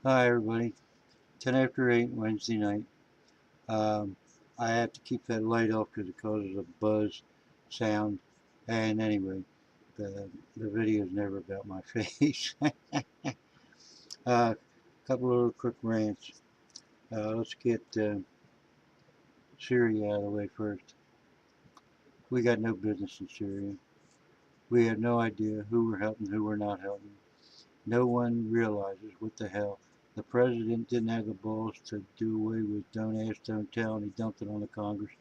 Hi everybody. 10 after 8 Wednesday night. Um, I have to keep that light off because it causes a buzz sound. And anyway, the video is never about my face. Couple of little quick rants. Let's get Syria out of the way first. We got no business in Syria. We have no idea who we're helping, who we're not helping. No one realizes what the hell. The president didn't have the balls to do away with don't ask, don't tell, and he dumped it on the Congress.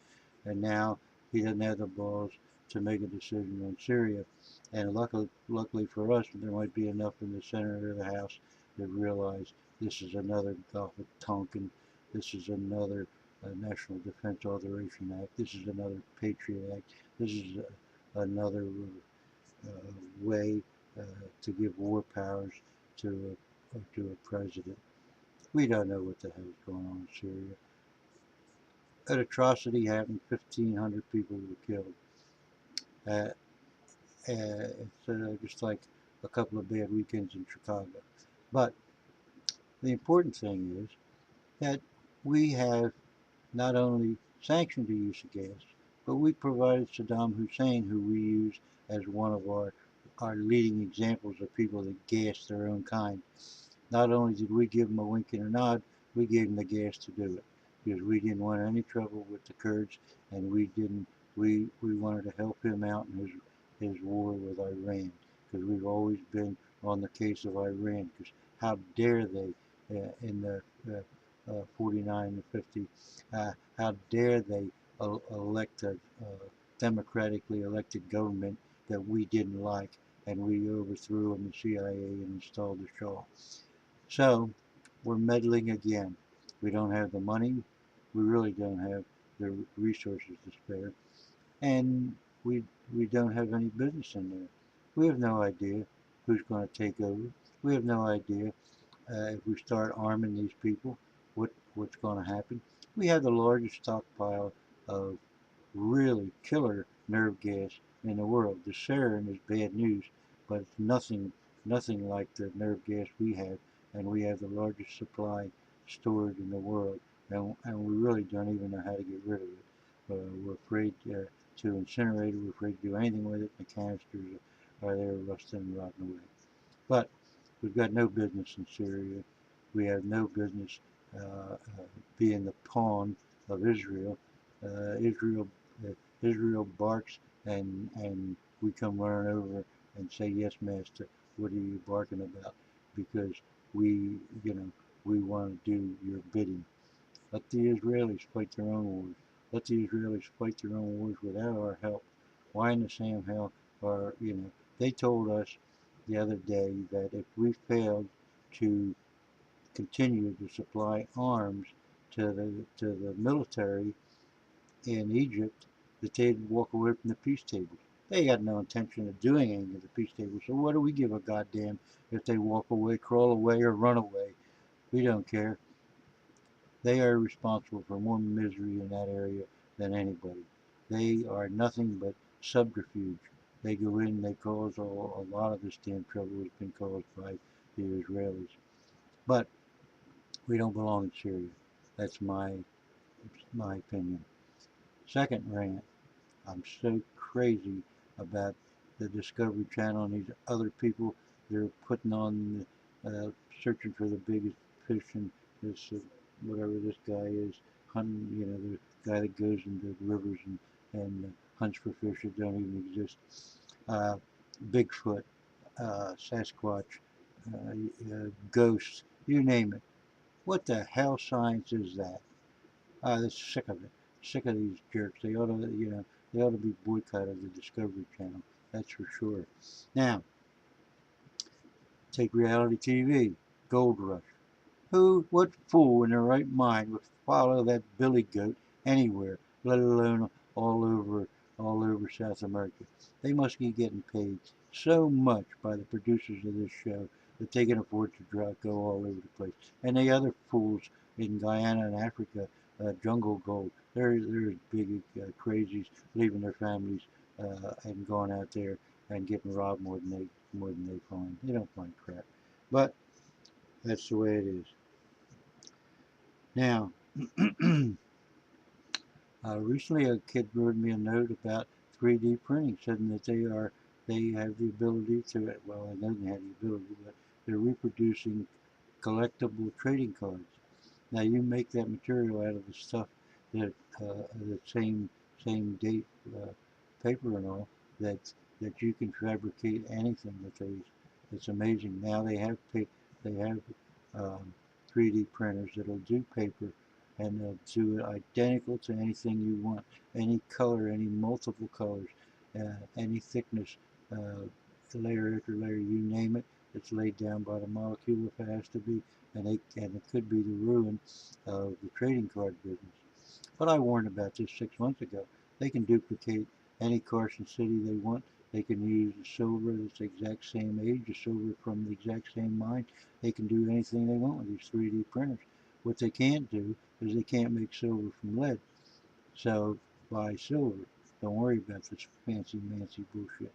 And now he doesn't have the balls to make a decision on Syria. And luckily for us, there might be enough in the Senate or the House that realize this is another Gulf of Tonkin. This is another National Defense Authorization Act. This is another Patriot Act. This is another way to give war powers to a president. We don't know what the hell is going on in Syria. An atrocity happened. 1,500 people were killed. Uh, it's just like a couple of bad weekends in Chicago. But the important thing is that we have not only sanctioned the use of gas, but we provided Saddam Hussein, who we use as one of our leading examples of people that gas their own kind. Not only did we give him a wink and a nod, we gave him the gas to do it because we didn't want any trouble with the Kurds, and we wanted to help him out in his war with Iran because we've always been on the case of Iran because how dare they in the 49 to 50 how dare they elect a democratically elected government that we didn't like, and we overthrew in the CIA and installed the Shah. So we're meddling again. We don't have the money. We really don't have the resources to spare. And we, we don't have any business in there. We have no idea who's going to take over. We have no idea if we start arming these people, what's going to happen. We have the largest stockpile of really killer nerve gas in the world. The sarin is bad news, but it's nothing like the nerve gas we have, and we have the largest supply stored in the world, and we really don't even know how to get rid of it. We're afraid to incinerate it. We're afraid to do anything with it. The canisters are there rusting and rotting away. But we've got no business in Syria. We have no business being the pawn of Israel. Israel Israel barks and we come running over and say, yes, master, what are you barking about? Because we, you know, we want to do your bidding. Let the Israelis fight their own wars. Let the Israelis fight their own wars without our help. Why in the same hell are, they told us the other day that if we failed to continue to supply arms to the military in Egypt, that they'd walk away from the peace table. They had no intention of doing anything at the peace table, so what do we give a goddamn if they walk away, crawl away, or run away? We don't care. They are responsible for more misery in that area than anybody. They are nothing but subterfuge. They go in, they cause a lot of this damn trouble has been caused by the Israelis. But we don't belong in Syria. That's my opinion. Second rant, I'm so crazy about the Discovery Channel and these other people. They're putting on, searching for the biggest fish in this, whatever this guy is, hunting, the guy that goes into rivers and hunts for fish that don't even exist. Uh, Bigfoot, Sasquatch, ghosts, you name it. What the hell science is that? I'm sick of it. Sick of these jerks. They ought to be boycotted the Discovery Channel. That's for sure. Now, take reality TV, Gold Rush. What fool in their right mind would follow that billy goat anywhere, let alone all over South America? They must be getting paid so much by the producers of this show that they can afford to go all over the place. And the other fools in Guyana and Africa, Jungle Gold, they're big crazies leaving their families and going out there and getting robbed more than they find. They don't find crap, but That's the way it is. Now, recently a kid wrote me a note about 3D printing, saying that they have the ability to, well, they know they have the ability, but they're reproducing collectible trading cards. Now you make that material out of the stuff that the same date paper and all that you can fabricate anything with these. It's amazing. Now they have 3D printers that'll do paper and they'll do it identical to anything you want, any color, any multiple colors, any thickness, layer after layer, you name it. It's laid down by the molecule if it has to be, and it could be the ruin of the trading card business. But I warned about this 6 months ago. They can duplicate any Carson City they want. They can use the silver that's the exact same age, the silver from the exact same mine. They can do anything they want with these 3D printers. What they can't do is they can't make silver from lead. So buy silver. Don't worry about this fancy bullshit.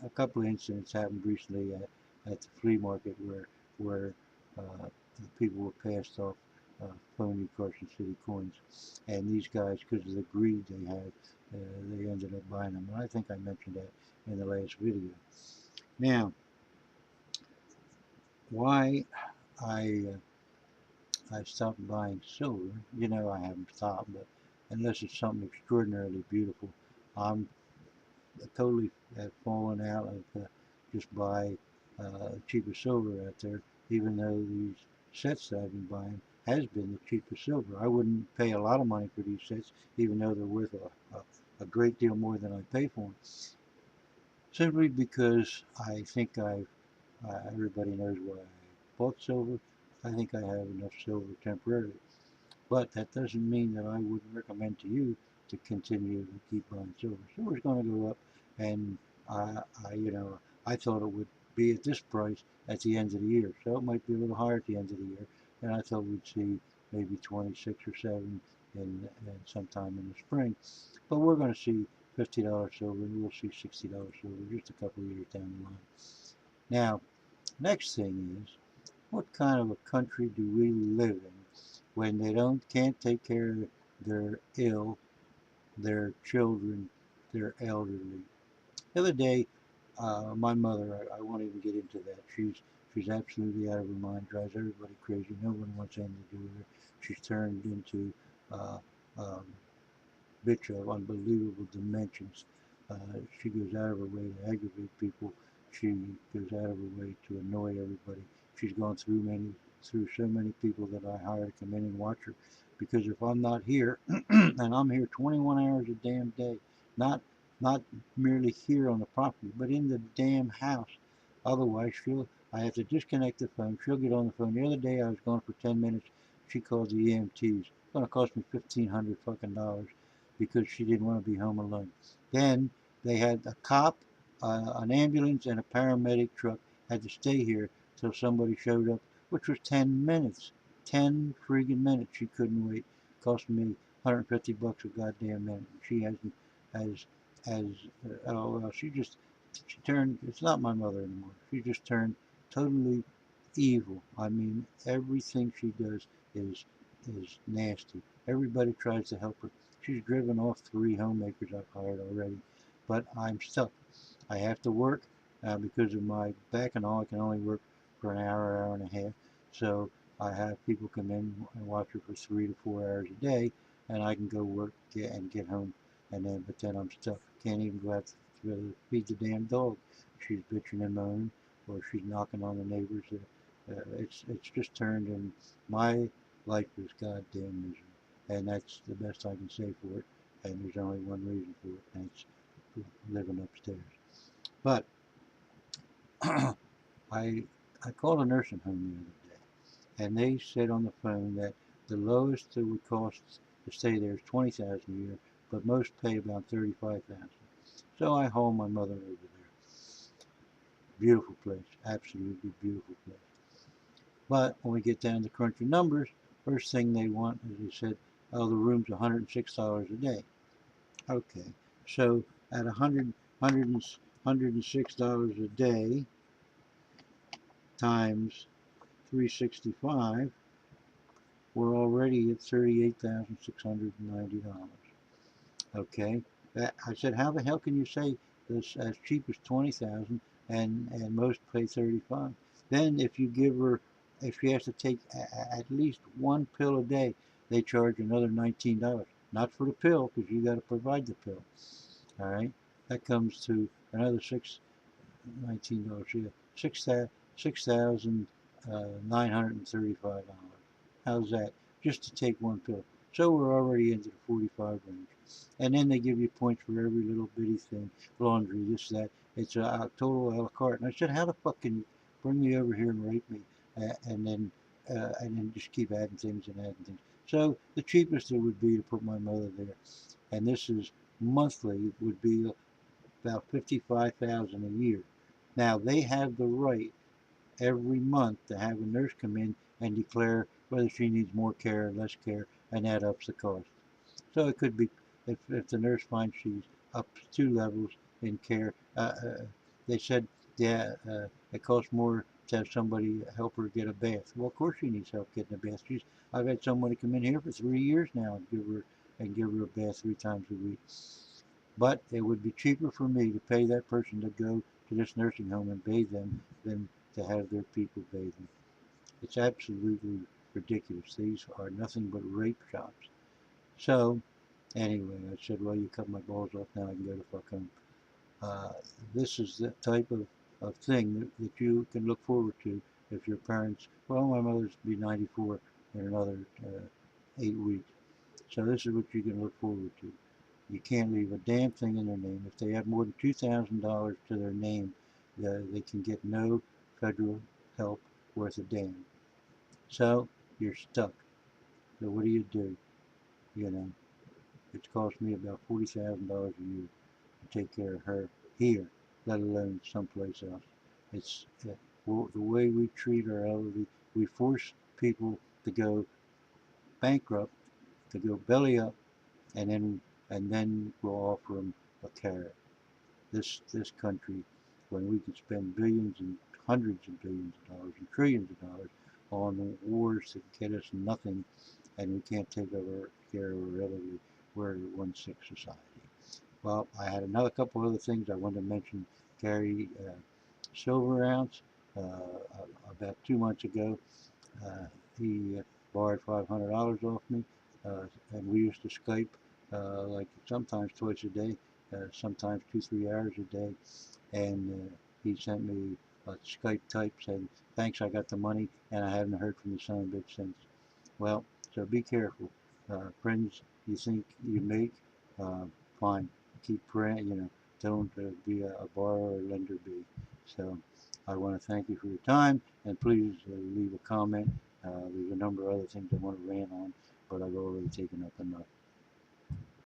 A couple of incidents happened recently at the flea market where people were passed off phony Carson City coins, and these guys, because of the greed they had, they ended up buying them. And I think I mentioned that in the last video. Now, why I I stopped buying silver. You know, I haven't stopped, but unless it's something extraordinarily beautiful, I'm totally fallen out of just buy cheaper silver out there, even though these sets that I've been buying has been the cheapest silver. I wouldn't pay a lot of money for these sets, even though they're worth a great deal more than I pay for them. Simply because I think everybody knows why I bought silver. I think I have enough silver temporarily. But that doesn't mean that I wouldn't recommend to you to continue to keep buying silver. Silver's going to go up, and you know, I thought it would be at this price at the end of the year. So it might be a little higher at the end of the year, and I thought we'd see maybe 26 or 7 in sometime in the spring. But we're going to see $50 silver, and we'll see $60 silver just a couple of years down the line. Now, next thing is, what kind of a country do we live in when they can't take care of their ill, their children, their elderly? The other day, my mother, I won't even get into that. She's absolutely out of her mind, drives everybody crazy. No one wants anything to do with her. She's turned into uh, um, bitch of unbelievable dimensions. She goes out of her way to aggravate people. She goes out of her way to annoy everybody. She's gone through so many people that I hire to come in and watch her. Because if I'm not here, and I'm here 21 hours a damn day, not not merely here on the property, but in the damn house. Otherwise, I have to disconnect the phone. She'll get on the phone. The other day, I was gone for 10 minutes. She called the EMTs. It's going to cost me $1,500 fucking dollars because she didn't want to be home alone. Then they had a cop, an ambulance, and a paramedic truck had to stay here till somebody showed up, which was 10 minutes. 10 friggin' minutes she couldn't wait. Cost me $150 a goddamn minute. She has, oh, well, she turned, it's not my mother anymore. She just turned totally evil. I mean, everything she does is nasty. Everybody tries to help her. She's driven off 3 homemakers I've hired already, but I'm stuck. I have to work because of my back and all. I can only work for an hour, hour and a half. So I have people come in and watch her for 3 to 4 hours a day, and I can go work and get home. But then I'm stuck. Can't even go out to feed the damn dog. She's bitching and moaning, or she's knocking on the neighbors. It's just turned, and my life is goddamn misery, and that's the best I can say for it. And there's only one reason for it, and it's living upstairs. But I I called a nursing home the other day, and they said on the phone that the lowest it would cost to stay there is 20,000 a year, but most pay about 35,000. So I hauled my mother over there. Beautiful place, absolutely beautiful place. But when we get down to crunching numbers, first thing they want is they said, oh, the room's $106 a day. Okay, so at 106 dollars a day times 365, we're already at $38,690. Okay, I said, how the hell can you say this as cheap as 20,000 and most pay 35? Then if she has to take at least one pill a day, they charge another $19. Not for the pill, because you got to provide the pill. All right, that comes to another $19. Yeah, $6,935. How's that? Just to take one pill. So we're already into the 45 range. And then they give you points for every little bitty thing, laundry, this, that. It's a total a la carte. And I said, how the fuck can you bring me over here and rape me, and then just keep adding things and adding things? So the cheapest it would be to put my mother there, and this is monthly, would be about 55,000 a year. Now they have the right every month to have a nurse come in and declare whether she needs more care or less care, and that ups the cost. So it could be, if the nurse finds she's up 2 levels in care, they said, yeah, it costs more to have somebody help her get a bath. Well, of course she needs help getting a bath. I've had somebody come in here for 3 years now and give her a bath 3 times a week. But it would be cheaper for me to pay that person to go to this nursing home and bathe them than to have their people bathe them. It's absolutely ridiculous. These are nothing but rape shops. So, anyway, I said, well, you cut my balls off, now I can go to fuck home. Uh, this is the type of thing that you can look forward to if your parents, well, my mother's be 94 in another 8 weeks. So this is what you can look forward to. You can't leave a damn thing in their name. If they have more than $2,000 to their name, they can get no federal help worth a damn. So you're stuck. So what do? You know, it's cost me about $40,000 a year to take care of her here, let alone someplace else. It's the way we treat our elderly. We force people to go bankrupt, to go belly up, and then we'll offer them a carrot. This country, when we can spend billions and hundreds of billions of dollars and trillions of dollars on wars that get us nothing, and we can't take care of our elderly, we're a one sick society. Well, I had another couple other things I wanted to mention. Gary Silver Ounce, about 2 months ago, he borrowed $500 off me, and we used to Skype like sometimes twice a day, sometimes 2, 3 hours a day, and he sent me a Skype type saying, "Thanks, I got the money, and I haven't heard from the son of a bitch since." Well, so be careful. Friends you think you make, uh, fine. Keep praying, don't be a borrower or lender be. So I want to thank you for your time, and please leave a comment. There's a number of other things I want to rant on, but I've already taken up enough.